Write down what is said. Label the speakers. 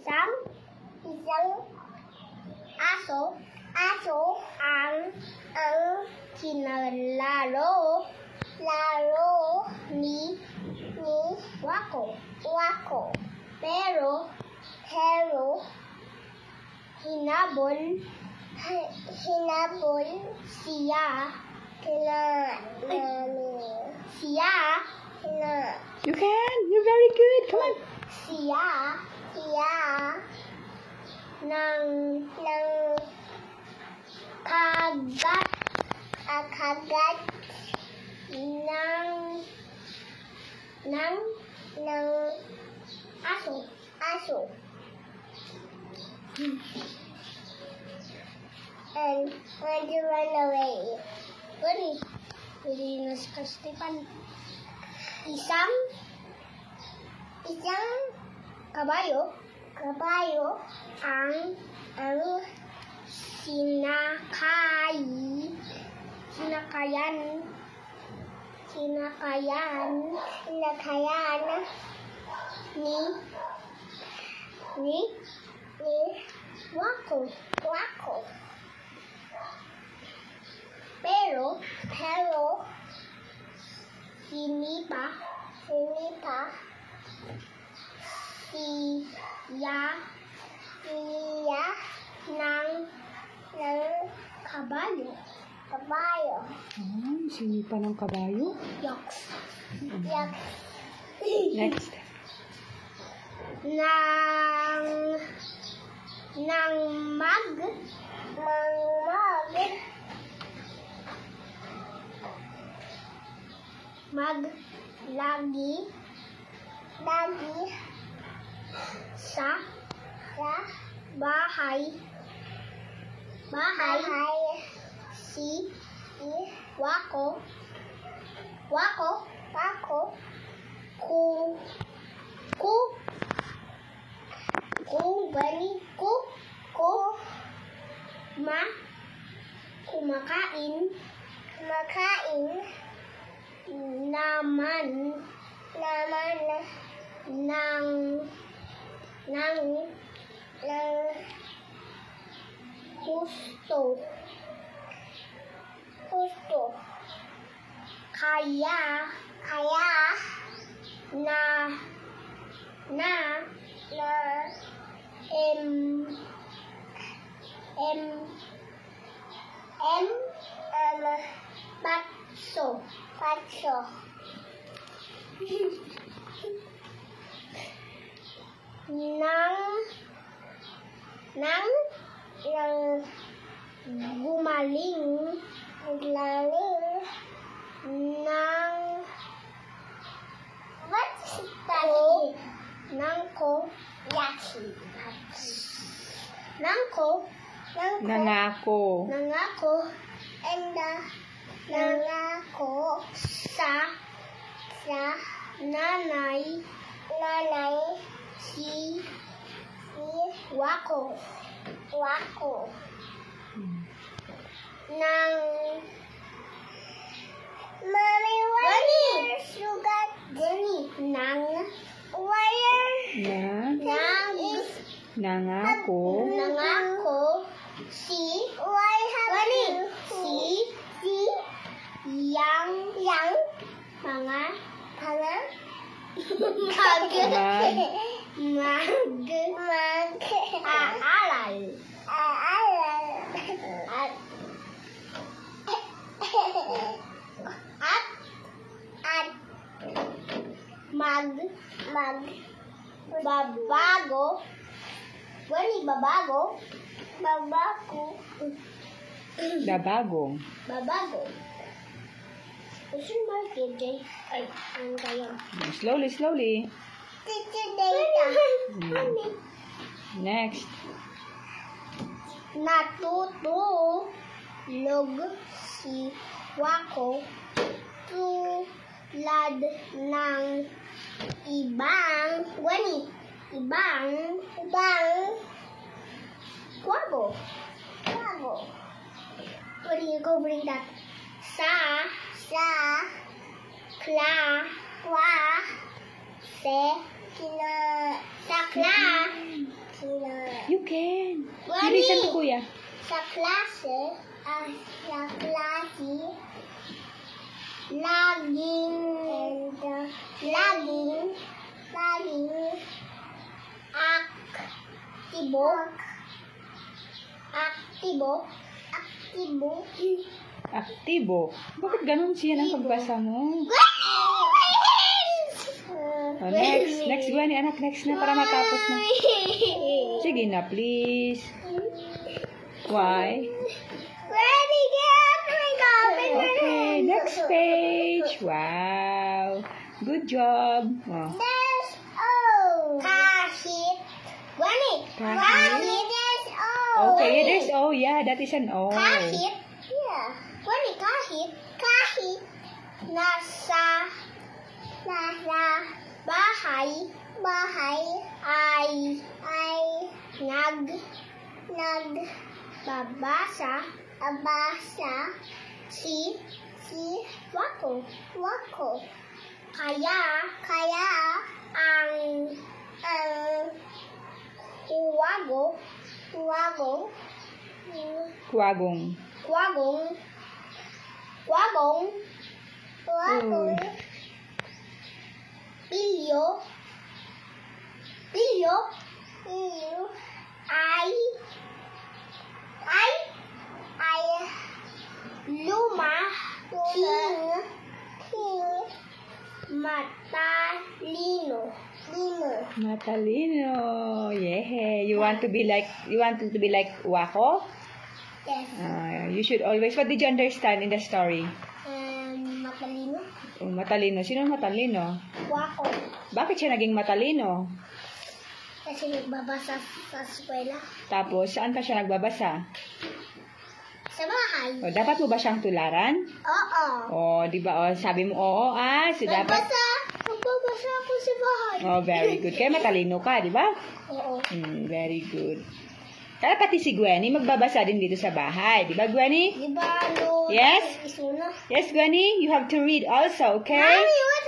Speaker 1: Isang aso ang kinalaro ni Wako. Pero hinabol siya
Speaker 2: You can. You're very good. Come on.
Speaker 1: siya ng kagat ng aso. And when you run away, hindi na si Stefan. Isang kabayo ang sinakayan ni Wako. Pero sinipa siya ng kabayo.
Speaker 2: Sinipa ng kabayo.
Speaker 1: Yucks.
Speaker 2: Next.
Speaker 1: ng maglagi sa bahay si Wako kumakain naman ng husto. Kaya patso. nang gumaling ng nangako sa nanay si Wako ng
Speaker 2: Nangako
Speaker 1: si yang mga mag-aaral at babago. What's your market, Jay? Ay, ano kayo?
Speaker 2: Slowly.
Speaker 1: Teacher Data.
Speaker 2: Next.
Speaker 1: Natutulog si Wako tulad ng ibang kwabo. Where do you go bring that? Sa
Speaker 2: you can. You
Speaker 1: Gwenny.
Speaker 2: listen to Kuya.
Speaker 1: Sa klase, laging
Speaker 2: Aktibo. Bakit ganun siya ng pagbasa mo? Oh, next Gwenny, anak, next na para matapos na. Sige na, please. Why? Okay, next page. Wow. Good job. Oh.
Speaker 1: There's O. Kahit. Gwenny.
Speaker 2: Kahit.
Speaker 1: Kahit there's O.
Speaker 2: Okay, there's O. Yeah, that is an O.
Speaker 1: Kahit. Yeah. Gwenny, kahit. Kahit. Nasa bahay ay nagbabasa si Wako. Kaya ang
Speaker 2: Kuwagong.
Speaker 1: Pilyo ay
Speaker 2: Matalino. Yeah. You want to be like Wako?
Speaker 1: Yes.
Speaker 2: You should always. What did you understand in the story?
Speaker 1: Matalino.
Speaker 2: Oh, matalino. Sino ang matalino?
Speaker 1: Wako.
Speaker 2: Bakit siya naging matalino?
Speaker 1: Kasi nagbabasa sa eskwela.
Speaker 2: Tapos, saan pa siya nagbabasa?
Speaker 1: Sa bahay.
Speaker 2: O, dapat mo ba siyang tularan?
Speaker 1: Oo.
Speaker 2: O, di ba? O, sabi mo, oo, so dapat...
Speaker 1: Nagbabasa ako sa bahay.
Speaker 2: Oh, very good. Kaya matalino ka, di ba?
Speaker 1: Oo.
Speaker 2: Very good. Kaya pati si Gwenny magbabasa din dito sa bahay. Di ba, Gwenny?
Speaker 1: Di ba, ano?
Speaker 2: Yes?
Speaker 1: Isuna.
Speaker 2: Yes, Gwenny? You have to read also, okay?
Speaker 1: Mommy, what